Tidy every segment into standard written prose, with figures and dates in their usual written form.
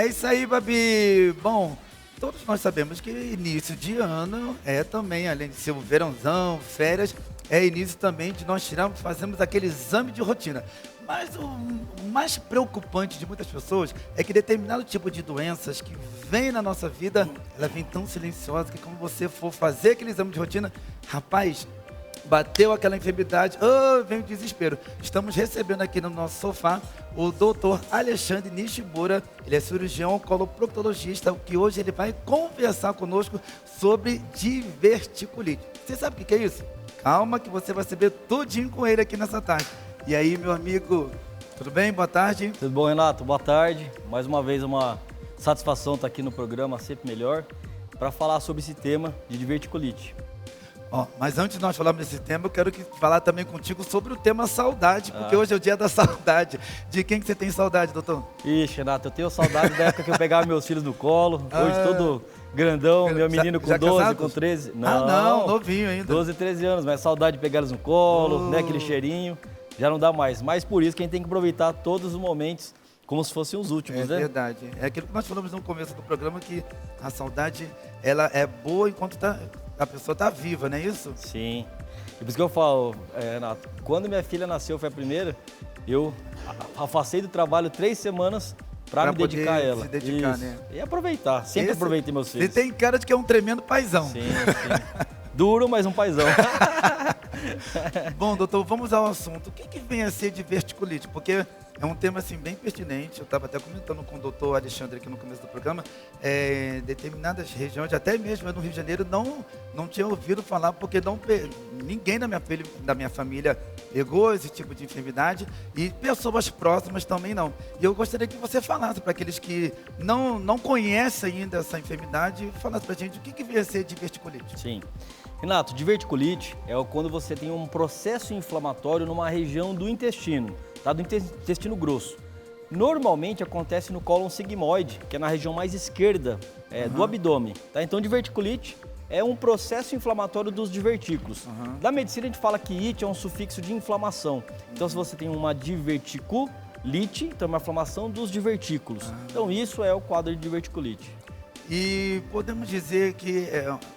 É isso aí, Babi. Bom, todos nós sabemos que início de ano é também, além de ser o verãozão, férias, é início também de nós fazemos aquele exame de rotina. Mas o mais preocupante de muitas pessoas é que determinado tipo de doenças que vem na nossa vida, ela vem tão silenciosa que quando você for fazer aquele exame de rotina, rapaz, bateu aquela enfermidade, vem o desespero. Estamos recebendo aqui no nosso sofá o doutor Alexandre Nishimura. Ele é cirurgião coloproctologista, que hoje ele vai conversar conosco sobre diverticulite. Você sabe o que é isso? Calma que você vai saber tudinho com ele aqui nessa tarde. E aí, meu amigo, tudo bem? Boa tarde. Tudo bom, Renato? Boa tarde. Mais uma vez uma satisfação estar aqui no programa Sempre Melhor para falar sobre esse tema de diverticulite. Mas antes de nós falarmos desse tema, eu quero falar também contigo sobre o tema saudade, porque hoje é o dia da saudade. De quem que você tem saudade, doutor? Ixi, Renato, eu tenho saudade da época que eu pegava meus filhos no colo, hoje todo grandão, meu menino com já 12, casados? com 13. Não, novinho ainda. 12, 13 anos, mas saudade de pegar eles no colo, né, aquele cheirinho, já não dá mais. Mas por isso que a gente tem que aproveitar todos os momentos como se fossem os últimos, né? É verdade. É aquilo que nós falamos no começo do programa, que a saudade, ela é boa enquanto a pessoa está viva, não é isso? Sim. E por isso que eu falo, Renato, quando minha filha nasceu, foi a primeira, eu afastei do trabalho 3 semanas para me dedicar a ela. Se dedicar, isso. né? E aproveitar, sempre aproveitei meus filhos. Você tem cara de que é um tremendo paizão. Sim, sim. Duro, mas um paizão. Bom, doutor, vamos ao assunto. O que vem a ser diverticulite? Porque é um tema assim bem pertinente. Eu estava até comentando com o doutor Alexandre aqui no começo do programa. Determinadas regiões, até mesmo no Rio de Janeiro, não tinha ouvido falar, porque ninguém da minha família pegou esse tipo de enfermidade e pessoas próximas também não. E eu gostaria que você falasse para aqueles que não conhecem ainda essa enfermidade, falasse para a gente o que vem a ser diverticulite. Sim. Renato, diverticulite é quando você tem um processo inflamatório numa região do intestino, tá? Do intestino grosso. Normalmente acontece no cólon sigmoide, que é na região mais esquerda do abdômen, tá? Então, diverticulite é um processo inflamatório dos divertículos. Da medicina, a gente fala que it é um sufixo de inflamação. Então, se você tem uma diverticulite, então é uma inflamação dos divertículos. Então, isso é o quadro de diverticulite. E podemos dizer que,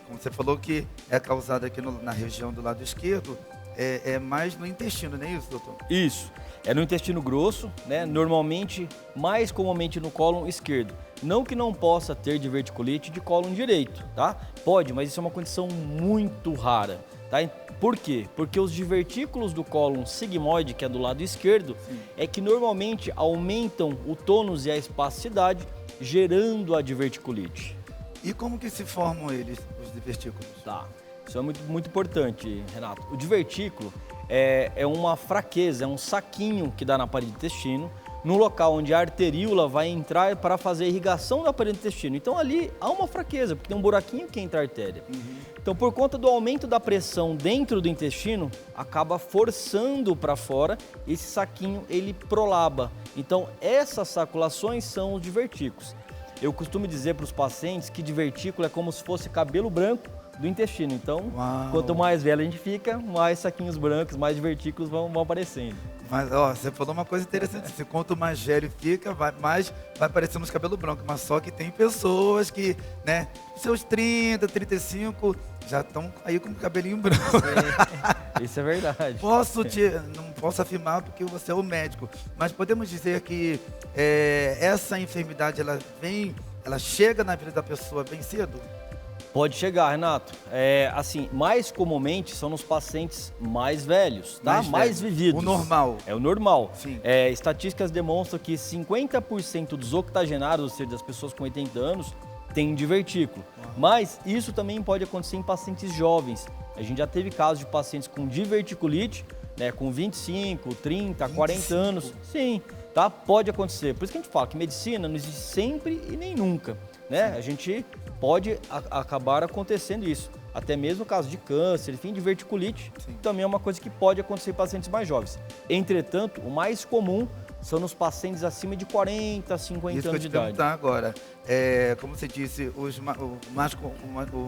como você falou, que é causada aqui na região do lado esquerdo, é mais no intestino, não é isso, doutor? Isso. É no intestino grosso, né? Normalmente, mais comumente no cólon esquerdo. Não que não possa ter diverticulite de cólon direito, tá? Pode, mas isso é uma condição muito rara, tá? Por quê? Porque os divertículos do cólon sigmoide, que é do lado esquerdo, é que normalmente aumentam o tônus e a espasticidade, gerando a diverticulite. E como que se formam eles, os divertículos? Tá. Isso é muito importante, Renato. O divertículo é uma fraqueza, é um saquinho que dá na parede do intestino, no local onde a arteríola vai entrar para fazer a irrigação da parede do intestino. Então ali há uma fraqueza, porque tem um buraquinho que entra a artéria. Então, por conta do aumento da pressão dentro do intestino, acaba forçando para fora, esse saquinho ele prolaba. Então, essas saculações são os divertículos. Eu costumo dizer para os pacientes que divertículo é como se fosse cabelo branco do intestino. Então, quanto mais velho a gente fica, mais saquinhos brancos, mais divertículos vão aparecendo. Mas, você falou uma coisa interessante. Se quanto mais velho fica, mais vai aparecendo os cabelos brancos. Mas só que tem pessoas que, né, seus 30, 35, já estão aí com o cabelinho branco. Isso é verdade. Não posso afirmar porque você é o médico, mas podemos dizer que essa enfermidade, ela chega na vida da pessoa bem cedo? Pode chegar, Renato. Assim, mais comumente são nos pacientes mais velhos, tá? Mais vividos. O normal. É o normal. Sim. Estatísticas demonstram que 50% dos octogenários, ou seja, das pessoas com 80 anos, têm divertículo. Mas isso também pode acontecer em pacientes jovens. A gente já teve casos de pacientes com diverticulite, né, com 25, 30, 40 anos. Sim, tá? Pode acontecer. Por isso que a gente fala que medicina não existe sempre e nem nunca, né? A gente pode acabar acontecendo isso. Até mesmo no caso de câncer, enfim, diverticulite, também é uma coisa que pode acontecer em pacientes mais jovens. Entretanto, o mais comum são nos pacientes acima de 40, 50 anos de idade. Isso que eu te perguntar agora. Como você disse, o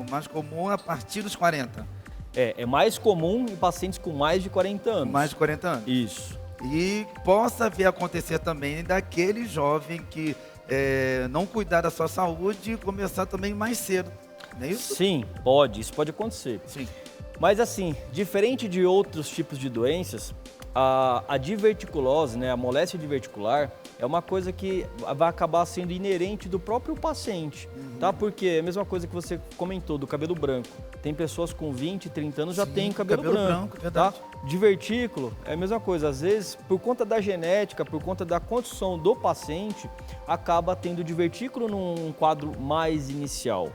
mais comum a partir dos 40. É mais comum em pacientes com mais de 40 anos. Mais de 40 anos. Isso. E possa vir a acontecer também daquele jovem que não cuidar da sua saúde e começar também mais cedo, não é isso? Sim, isso pode acontecer. Sim. Mas assim, diferente de outros tipos de doenças, a diverticulose, né, a moléstia diverticular, é uma coisa que vai acabar sendo inerente do próprio paciente, tá? Porque é a mesma coisa que você comentou do cabelo branco. Tem pessoas com 20, 30 anos já têm cabelo branco, verdade. tá? Divertículo é a mesma coisa. Às vezes, por conta da genética, por conta da condição do paciente, acaba tendo divertículo num quadro mais inicial.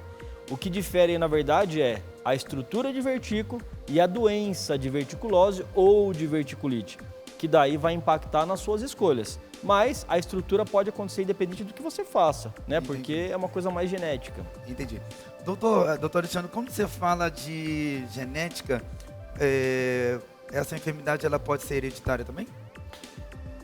O que difere, na verdade, é a estrutura de vertículo e a doença de verticulose ou diverticulite, que daí vai impactar nas suas escolhas. Mas a estrutura pode acontecer independente do que você faça, né? Entendi. Porque é uma coisa mais genética. Entendi. Doutor Alexandre, quando você fala de genética, essa enfermidade ela pode ser hereditária também?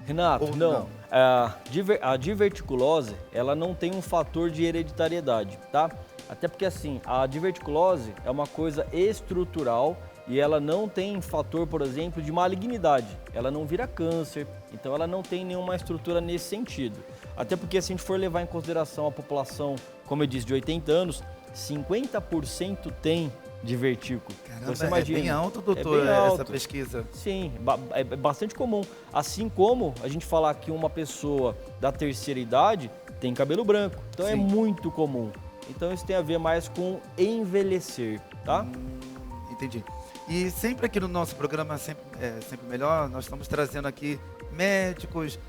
Renato, Ou não. não? A diverticulose, ela não tem um fator de hereditariedade, tá? Até porque assim, a diverticulose é uma coisa estrutural e ela não tem fator, por exemplo, de malignidade. Ela não vira câncer, então ela não tem nenhuma estrutura nesse sentido. Até porque se a gente for levar em consideração a população, como eu disse, de 80 anos, 50% tem divertículo. Caramba, Você imagina, é bem alto, doutor, bem alto. essa pesquisa. Sim, é bastante comum. Assim como a gente falar que uma pessoa da terceira idade tem cabelo branco. Então é Sim. muito comum. Então isso tem a ver mais com envelhecer, tá? Entendi. E sempre aqui no nosso programa, sempre melhor, nós estamos trazendo aqui médicos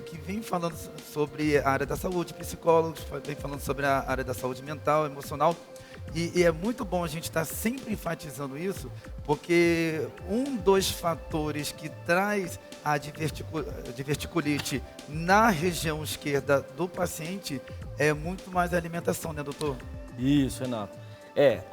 que vêm falando sobre a área da saúde, psicólogos, vêm falando sobre a área da saúde mental, emocional. E é muito bom a gente estar sempre enfatizando isso, porque um dos fatores que traz a diverticulite na região esquerda do paciente é muito mais a alimentação, né, doutor? Isso, Renato.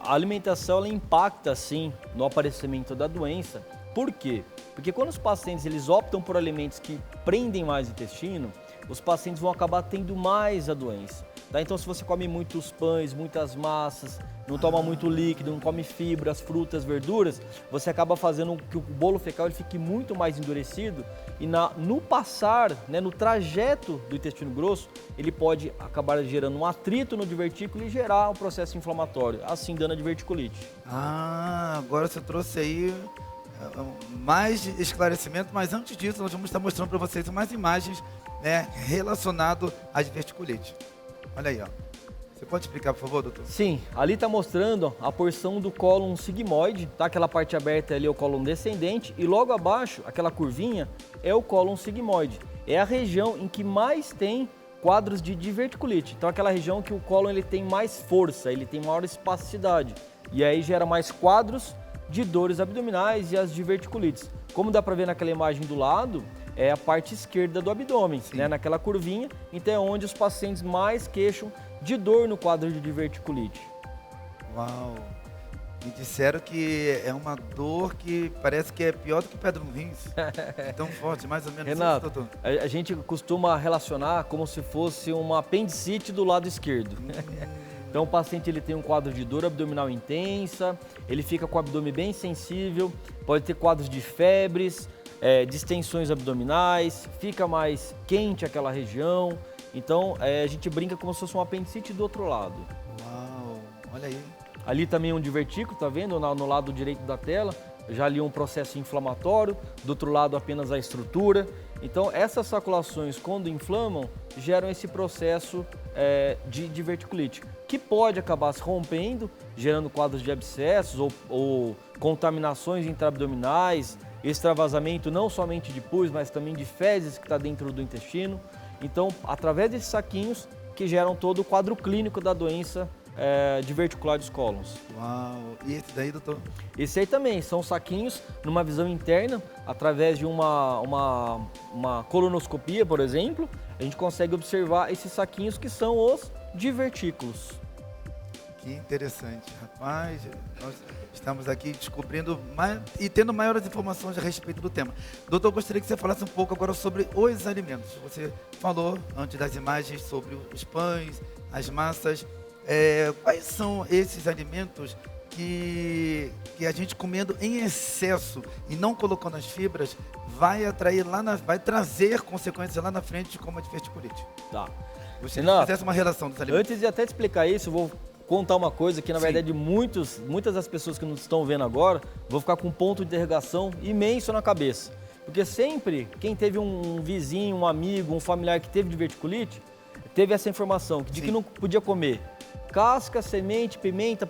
A alimentação ela impacta sim no aparecimento da doença. Por quê? Porque quando os pacientes eles optam por alimentos que prendem mais o intestino, os pacientes vão acabar tendo mais a doença. Tá? Então, se você come muitos pães, muitas massas, não toma muito líquido, não come fibras, frutas, verduras, você acaba fazendo com que o bolo fecal ele fique muito mais endurecido e no passar, né, no trajeto do intestino grosso, ele pode acabar gerando um atrito no divertículo e gerar um processo inflamatório, assim dando a diverticulite. Agora você trouxe aí mais esclarecimento, mas antes disso nós vamos estar mostrando para vocês umas imagens, né, relacionado à diverticulite. Olha aí, ó. Você pode explicar, por favor, doutor? Sim, ali está mostrando a porção do cólon sigmoide, tá? Aquela parte aberta ali é o cólon descendente e logo abaixo, aquela curvinha, é o cólon sigmoide. É a região em que mais tem quadros de diverticulite. Então aquela região que o cólon ele tem mais força, ele tem maior espasticidade. E aí gera mais quadros de dores abdominais e as diverticulites. Como dá para ver naquela imagem do lado, é a parte esquerda do abdômen, né? Naquela curvinha, então é onde os pacientes mais queixam de dor no quadro de diverticulite. Uau! Me disseram que é uma dor que parece que é pior do que pedra no rins. Tão forte, mais ou menos. Renato, isso, doutor? a gente costuma relacionar como se fosse uma apendicite do lado esquerdo. Então o paciente ele tem um quadro de dor abdominal intensa, ele fica com o abdômen bem sensível, pode ter quadros de febres, distensões abdominais, fica mais quente aquela região. Então a gente brinca como se fosse um apendicite do outro lado. Uau, olha aí. Ali também um divertículo, tá vendo? No lado direito da tela, já ali um processo inflamatório, do outro lado apenas a estrutura. Então essas saculações, quando inflamam, geram esse processo de diverticulite, que pode acabar se rompendo, gerando quadros de abscessos ou contaminações intraabdominais, extravasamento não somente de pus, mas também de fezes que está dentro do intestino. Então, através desses saquinhos que geram todo o quadro clínico da doença diverticular dos cólons. Uau! E esse daí, doutor? Esse aí também são saquinhos numa visão interna, através de uma colonoscopia, por exemplo, a gente consegue observar esses saquinhos que são os divertículos. Que interessante, rapaz. Nós estamos aqui descobrindo e tendo maiores informações a respeito do tema. Doutor, eu gostaria que você falasse um pouco agora sobre os alimentos. Você falou, antes das imagens, sobre os pães, as massas. Quais são esses alimentos que a gente comendo em excesso e não colocando as fibras vai atrair vai trazer consequências lá na frente, como a diverticulite? Tá. Você Renato, fizesse uma relação dos alimentos. antes de até explicar isso, eu vou contar uma coisa que, na verdade, muitas das pessoas que nos estão vendo agora vão ficar com um ponto de interrogação imenso na cabeça. Porque sempre, quem teve um vizinho, um amigo, um familiar que teve diverticulite, teve essa informação de que não podia comer casca, semente, pimenta,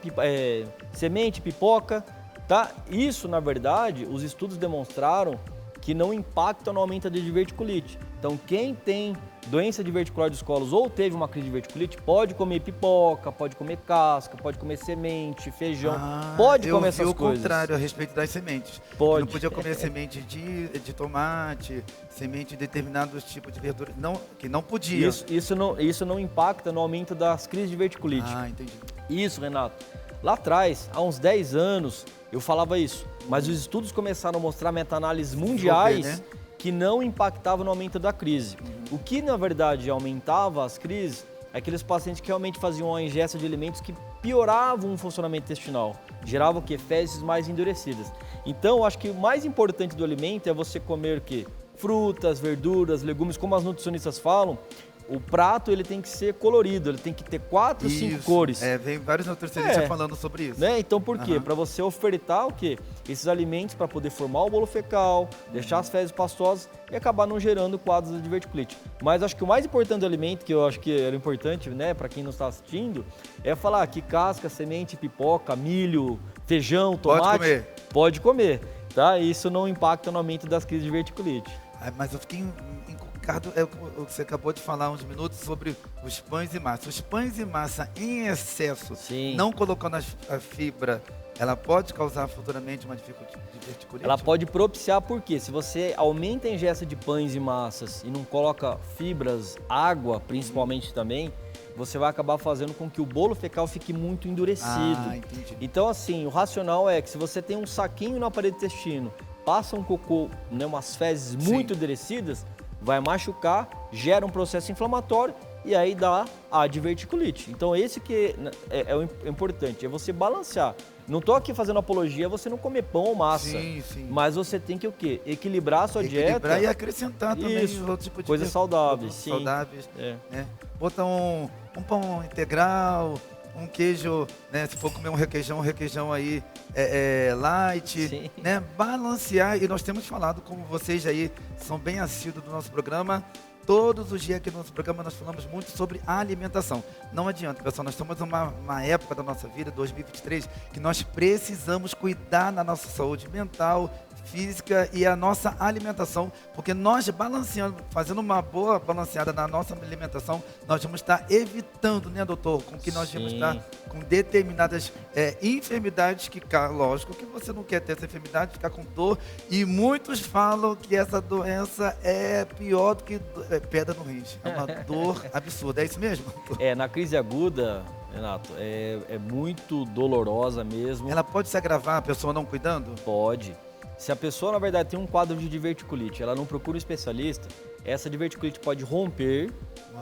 semente, pipoca, tá? Isso, na verdade, os estudos demonstraram que não impacta no aumento da diverticulite. Então, quem tem doença diverticular dos colos ou teve uma crise de diverticulite, pode comer pipoca, pode comer casca, pode comer semente, feijão, pode comer essas coisas. Eu vi o contrário a respeito das sementes. Pode. Não podia comer semente de tomate, semente de determinados tipos de verdura, que não podia. Isso não impacta no aumento das crises de diverticulite. Ah, entendi. Isso, Renato. Lá atrás, há uns 10 anos, eu falava isso, mas os estudos começaram a mostrar meta-análises mundiais que não impactavam no aumento da crise. O que, na verdade, aumentava as crises é aqueles pacientes que realmente faziam uma ingesta de alimentos que pioravam o funcionamento intestinal, geravam o quê? Fezes mais endurecidas. Então, eu acho que o mais importante do alimento é você comer o quê? Frutas, verduras, legumes, como as nutricionistas falam. O prato ele tem que ser colorido, ele tem que ter 4, 5 cores. Vem vários nutricionistas falando sobre isso. Né? Então por quê? Para você ofertar o quê? Esses alimentos para poder formar o bolo fecal, deixar as fezes pastosas e acabar não gerando quadros de diverticulite. Mas acho que o mais importante do alimento, que eu acho que era importante, né, para quem não está assistindo, é falar que casca, semente, pipoca, milho, feijão, tomate, pode comer, tá? Isso não impacta no aumento das crises de diverticulite. Mas eu fiquei Ricardo, você acabou de falar uns minutos sobre os pães e massa. Os pães e massa em excesso, não colocando a fibra, ela pode causar futuramente uma diverticulite? Ela pode propiciar, porque se você aumenta a ingesta de pães e massas e não coloca fibras, água principalmente também, você vai acabar fazendo com que o bolo fecal fique muito endurecido. Entendi. Então, assim, o racional é que se você tem um saquinho no aparelho do intestino, passa um cocô, né, umas fezes muito endurecidas, vai machucar, gera um processo inflamatório e aí dá a diverticulite. Então esse que é o importante, é você balancear. Não estou aqui fazendo apologia, você não comer pão ou massa, mas você tem que o quê? Equilibrar a sua dieta. Equilibrar e acrescentar também outro tipo de coisas saudáveis. Saudáveis. Botar um pão integral, um queijo, né? Se for comer um requeijão aí light, né? Balancear. E nós temos falado, como vocês aí são bem assíduos do nosso programa, todos os dias aqui no nosso programa nós falamos muito sobre alimentação. Não adianta, pessoal, nós estamos numa época da nossa vida, 2023, que nós precisamos cuidar da nossa saúde mental, física e a nossa alimentação, porque nós balanceando, fazendo uma boa balanceada na nossa alimentação, nós vamos estar evitando, né, doutor, com que nós vamos estar com determinadas enfermidades que, lógico, que você não quer ter essa enfermidade, ficar com dor, e muitos falam que essa doença é pior do que pedra no rins, é uma dor absurda, é isso mesmo? Na crise aguda, Renato, é muito dolorosa mesmo. Ela pode se agravar, a pessoa não cuidando? Pode. Se a pessoa, na verdade, tem um quadro de diverticulite, ela não procura um especialista, essa diverticulite pode romper,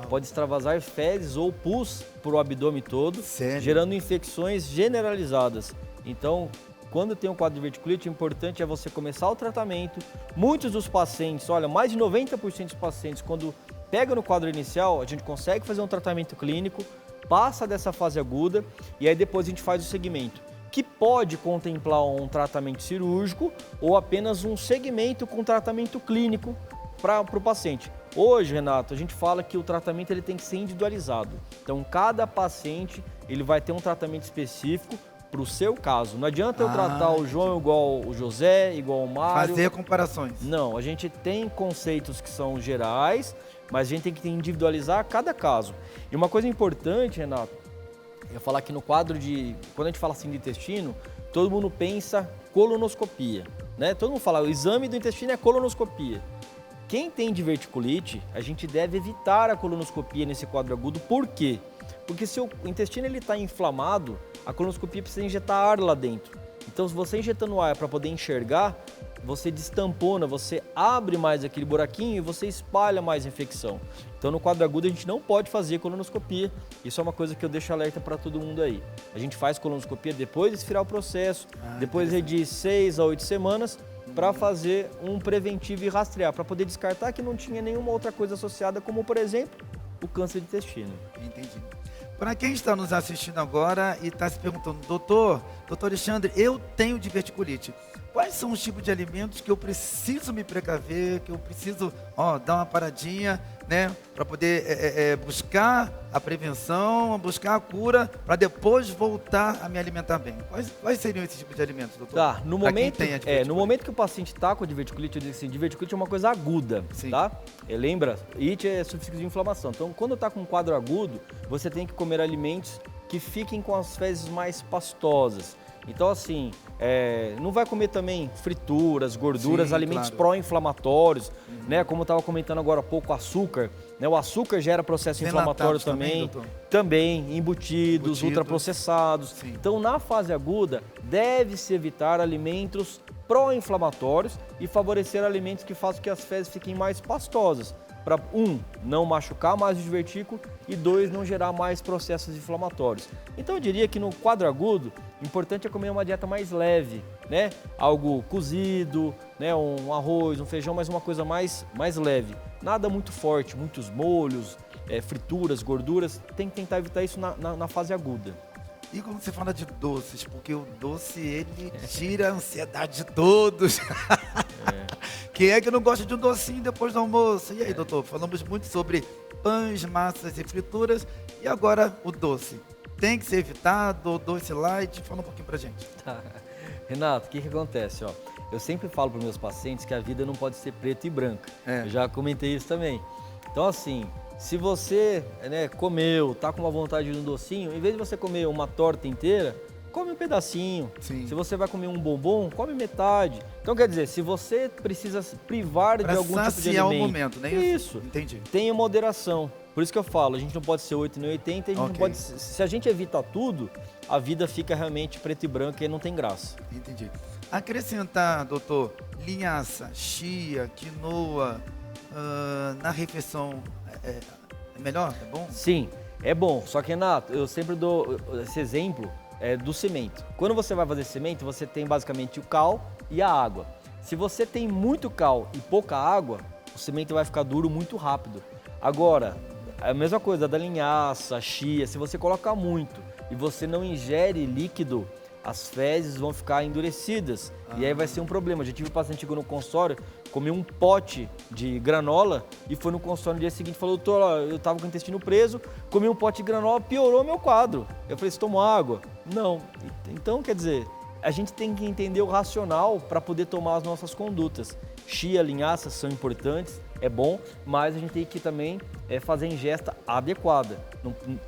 pode extravasar fezes ou pus para o abdômen todo, gerando infecções generalizadas. Então, quando tem um quadro de diverticulite, o importante é você começar o tratamento. Muitos dos pacientes, olha, mais de 90% dos pacientes, quando pega no quadro inicial, a gente consegue fazer um tratamento clínico, passa dessa fase aguda e aí depois a gente faz o segmento, que pode contemplar um tratamento cirúrgico ou apenas um segmento com tratamento clínico para o paciente. Hoje, Renato, a gente fala que o tratamento ele tem que ser individualizado. Então, cada paciente ele vai ter um tratamento específico para o seu caso. Não adianta eu tratar o João igual o José, igual o Mário. Fazer comparações. Não, a gente tem conceitos que são gerais, mas a gente tem que individualizar cada caso. E uma coisa importante, Renato, eu falar que no quadro quando a gente fala assim de intestino, todo mundo pensa colonoscopia, né? Todo mundo fala, o exame do intestino é colonoscopia. Quem tem diverticulite, a gente deve evitar a colonoscopia nesse quadro agudo. Por quê? Porque se o intestino está inflamado, a colonoscopia precisa injetar ar lá dentro. Então, se você injetando ar para poder enxergar, você destampona, você abre mais aquele buraquinho e você espalha mais a infecção. Então, no quadro agudo, a gente não pode fazer colonoscopia. Isso é uma coisa que eu deixo alerta para todo mundo aí. A gente faz colonoscopia depois de esfriar o processo, depois de 6 a 8 semanas, para fazer um preventivo e rastrear, para poder descartar que não tinha nenhuma outra coisa associada, como, por exemplo, o câncer de intestino. Entendi. Para quem está nos assistindo agora e está se perguntando, doutor Alexandre, eu tenho diverticulite. Quais são os tipos de alimentos que eu preciso me precaver, que eu preciso dar uma paradinha, né, para poder buscar a prevenção, buscar a cura, para depois voltar a me alimentar bem? Quais seriam esses tipos de alimentos, doutor? Tá, no momento, quem tem a diverticulite? no momento que o paciente está com diverticulite, eu digo assim, diverticulite é uma coisa aguda, Sim. tá? Lembra? It é sufixo de inflamação. Então, quando está com um quadro agudo, você tem que comer alimentos que fiquem com as fezes mais pastosas. Então, assim, não vai comer também frituras, gorduras, Sim, alimentos claro. pró-inflamatórios, né? Como eu estava comentando agora há pouco, açúcar, né? O açúcar gera processo inflamatório Enlatados também, doutor? embutidos, ultraprocessados. Sim. Então, na fase aguda, deve-se evitar alimentos pró-inflamatórios e favorecer alimentos que façam que as fezes fiquem mais pastosas. Para, não machucar mais o divertículo e 2, não gerar mais processos inflamatórios. Então eu diria que no quadro agudo, o importante é comer uma dieta mais leve, né? Algo cozido, né? Um arroz, um feijão, mas uma coisa mais leve. Nada muito forte, muitos molhos, frituras, gorduras, tem que tentar evitar isso na fase aguda. E quando você fala de doces, porque o doce, ele tira a ansiedade de todos. Quem é que não gosta de um docinho depois do almoço? E aí, doutor, falamos muito sobre pães, massas e frituras, e agora o doce. Tem que ser evitado, o doce light? Fala um pouquinho pra gente. Tá. Renato, o que acontece? Eu sempre falo para os meus pacientes que a vida não pode ser preta e branca. Eu já comentei isso também. Então, assim, se você comeu, tá com uma vontade de um docinho, em vez de você comer uma torta inteira, come um pedacinho. Sim. Se você vai comer um bombom, come metade. Então, quer dizer, se você precisa se privar de algum tipo de alimento... o momento, não é isso? Isso. Entendi. Tenha moderação. Por isso que eu falo, a gente não pode ser 8 nem 80, a gente não pode... Se a gente evita tudo, a vida fica realmente preta e branca e não tem graça. Entendi. Acrescentar, doutor, linhaça, chia, quinoa, na refeição, é melhor? É bom? Sim, é bom. Só que, Renato, eu sempre dou esse exemplo do cimento. Quando você vai fazer cimento, você tem basicamente o cal e a água. Se você tem muito cal e pouca água, o cimento vai ficar duro muito rápido. Agora, a mesma coisa da linhaça, chia, se você coloca muito e você não ingere líquido, as fezes vão ficar endurecidas e aí vai ser um problema. Eu já tive um paciente que chegou no consultório, comeu um pote de granola e foi no consultório no dia seguinte e falou, doutor, eu estava com o intestino preso, comi um pote de granola, piorou meu quadro. Eu falei, você tomou água? Não. Então, quer dizer, a gente tem que entender o racional para poder tomar as nossas condutas. Chia, linhaça são importantes, é bom, mas a gente tem que também fazer a ingesta adequada.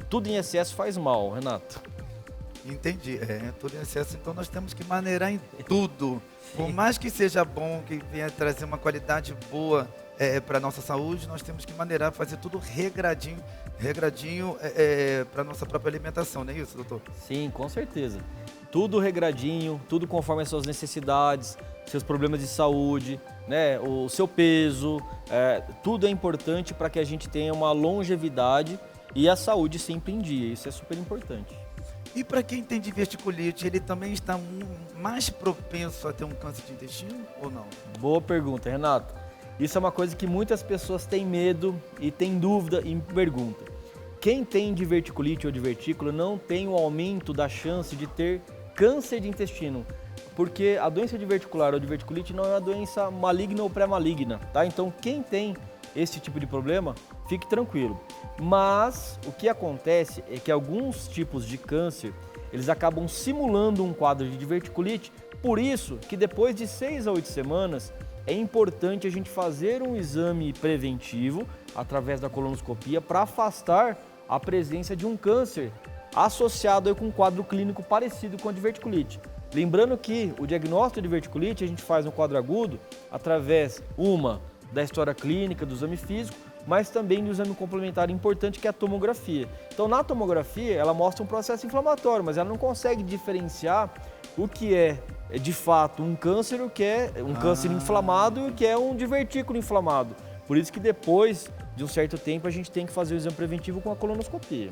Tudo em excesso faz mal, Renato. Entendi. Tudo em excesso, então nós temos que maneirar em tudo. Por mais que seja bom, que venha trazer uma qualidade boa para a nossa saúde, nós temos que maneirar, fazer tudo regradinho para a nossa própria alimentação, não é isso, doutor? Sim, com certeza. Tudo regradinho, tudo conforme as suas necessidades, seus problemas de saúde, né, o seu peso, tudo é importante para que a gente tenha uma longevidade e a saúde sempre em dia. Isso é super importante. E para quem tem diverticulite, ele também está mais propenso a ter um câncer de intestino ou não? Boa pergunta, Renato. Isso é uma coisa que muitas pessoas têm medo e têm dúvida e me perguntam. Quem tem diverticulite ou divertículo não tem o aumento da chance de ter câncer de intestino, porque a doença diverticular ou diverticulite não é uma doença maligna ou pré-maligna, tá? Então quem tem esse tipo de problema, fique tranquilo. Mas o que acontece é que alguns tipos de câncer, eles acabam simulando um quadro de diverticulite, por isso que depois de 6 a 8 semanas é importante a gente fazer um exame preventivo através da colonoscopia para afastar a presença de um câncer associado com um quadro clínico parecido com a diverticulite. Lembrando que o diagnóstico de diverticulite a gente faz no quadro agudo através, da história clínica, do exame físico, mas também do exame complementar importante que é a tomografia. Então na tomografia ela mostra um processo inflamatório, mas ela não consegue diferenciar o que é de fato um câncer, o que é um câncer inflamado e o que é um divertículo inflamado. Por isso que depois de um certo tempo a gente tem que fazer o exame preventivo com a colonoscopia.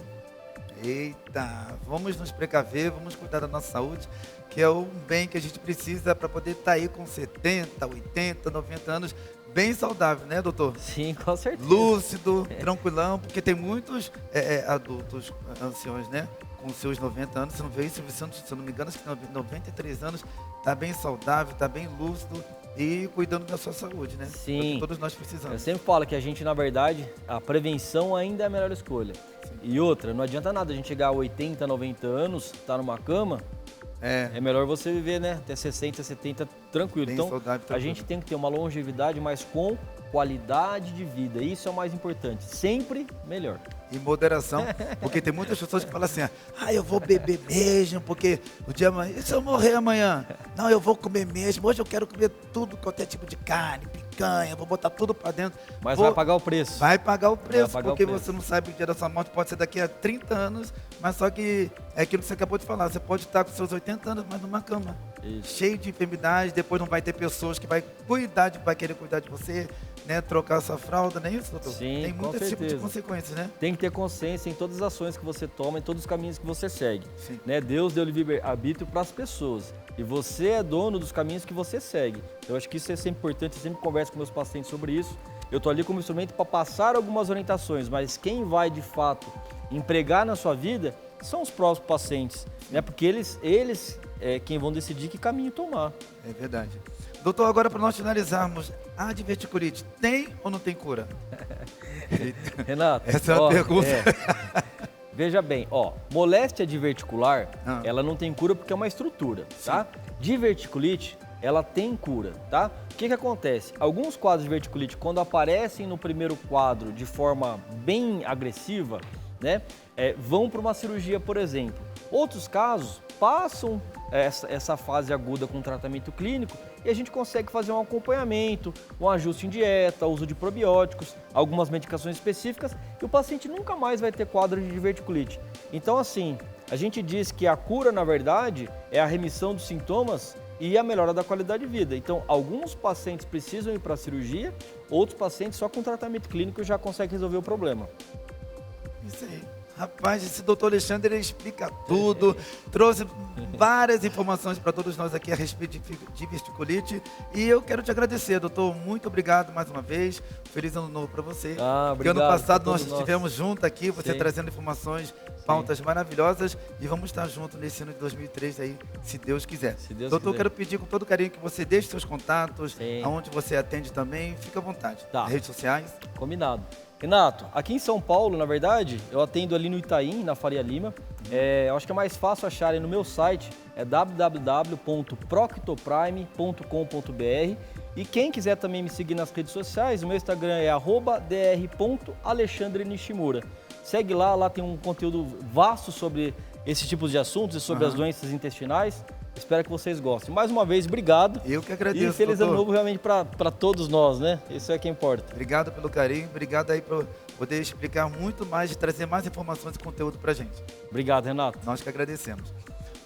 Eita, vamos nos precaver, vamos cuidar da nossa saúde, que é um bem que a gente precisa para poder estar aí com 70, 80, 90 anos bem saudável, né, doutor? Sim, com certeza. Lúcido, tranquilão, porque tem muitos adultos anciões, né? Com seus 90 anos, você não vê isso, se eu não me engano, acho que tem 93 anos, tá bem saudável, tá bem lúcido e cuidando da sua saúde, né? Sim. É o que todos nós Eu precisamos. sempre falo que a gente, na verdade, a prevenção ainda é a melhor escolha. E outra, não adianta nada a gente chegar a 80, 90 anos, tá numa cama, é melhor você viver, né? Até 60, 70, tranquilo. Bem Então, saudável, a tranquilo. gente tem que ter uma longevidade, mas com qualidade de vida. Isso é o mais importante. Sempre melhor. Em moderação, porque tem muitas pessoas que falam assim, eu vou beber mesmo, porque o dia amanhã, e se eu morrer amanhã? Não, eu vou comer mesmo, hoje eu quero comer tudo, qualquer tipo de carne, picanha, vou botar tudo pra dentro. Mas vai pagar o preço. Vai pagar o preço, pagar porque o preço. você não sabe que o dia da sua morte pode ser daqui a 30 anos, mas só que é aquilo que você acabou de falar, você pode estar com seus 80 anos, mas numa cama, Isso. cheio de enfermidades, depois não vai ter pessoas que vai querer cuidar de você, né, trocar sua fralda, não é isso, doutor? Sim, tem com muitos tipos de certeza. consequências, né? Tem que ter consciência em todas as ações que você toma, em todos os caminhos que você segue. Sim. Né? Deus deu livre-arbítrio para as pessoas. E você é dono dos caminhos que você segue. Eu acho que isso é sempre importante, eu sempre converso com meus pacientes sobre isso. Eu estou ali como instrumento para passar algumas orientações, mas quem vai de fato empregar na sua vida são os próprios pacientes, né? Porque eles é quem vão decidir que caminho tomar. É verdade. Doutor, agora para nós finalizarmos, a diverticulite tem ou não tem cura? Renato, Essa é uma pergunta. Veja bem, moléstia diverticular, Ah. ela não tem cura porque é uma estrutura, tá? Diverticulite, ela tem cura, tá? O que acontece? Alguns quadros de diverticulite, quando aparecem no primeiro quadro de forma bem agressiva, né, vão para uma cirurgia, por exemplo. Outros casos passam essa fase aguda com tratamento clínico e a gente consegue fazer um acompanhamento, um ajuste em dieta, uso de probióticos, algumas medicações específicas e o paciente nunca mais vai ter quadro de diverticulite. Então, assim, a gente diz que a cura, na verdade, é a remissão dos sintomas e a melhora da qualidade de vida. Então, alguns pacientes precisam ir para a cirurgia, outros pacientes só com tratamento clínico já conseguem resolver o problema. Isso aí. Rapaz, esse doutor Alexandre, ele explica tudo, trouxe várias informações para todos nós aqui a respeito de diverticulite. E eu quero te agradecer, doutor. Muito obrigado mais uma vez. Feliz ano novo para você. Porque Obrigado. ano passado pra nós todos estivemos juntos aqui, você Sim. trazendo informações, pautas maravilhosas. E vamos estar juntos nesse ano de 2003 aí, se Deus quiser. Se Deus Doutor, quiser. quero pedir com todo carinho que você deixe seus contatos, Sim. aonde você atende também. Fica à vontade. Tá. Redes sociais. Combinado. Renato, aqui em São Paulo, na verdade, eu atendo ali no Itaim, na Faria Lima. Eu acho que é mais fácil acharem no meu site, é www.proctoprime.com.br. E quem quiser também me seguir nas redes sociais, o meu Instagram é @dr.alexandrenishimura. Segue lá tem um conteúdo vasto sobre esse tipo de assuntos e sobre as doenças intestinais. Espero que vocês gostem. Mais uma vez, obrigado. Eu que agradeço, E feliz doutor. ano novo realmente para todos nós, né? Isso é que importa. Obrigado pelo carinho, obrigado aí por poder explicar muito mais e trazer mais informações e conteúdo pra gente. Obrigado, Renato. Nós que agradecemos.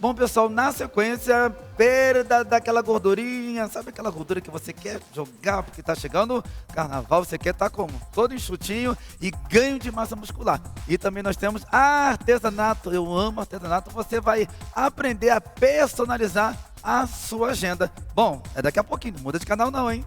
Bom, pessoal, na sequência, perda daquela gordurinha, sabe aquela gordura que você quer jogar porque tá chegando carnaval, você quer estar como? Todo enxutinho e ganho de massa muscular. E também nós temos artesanato, eu amo artesanato, você vai aprender a personalizar a sua agenda. Bom, é daqui a pouquinho, não muda de canal não, hein?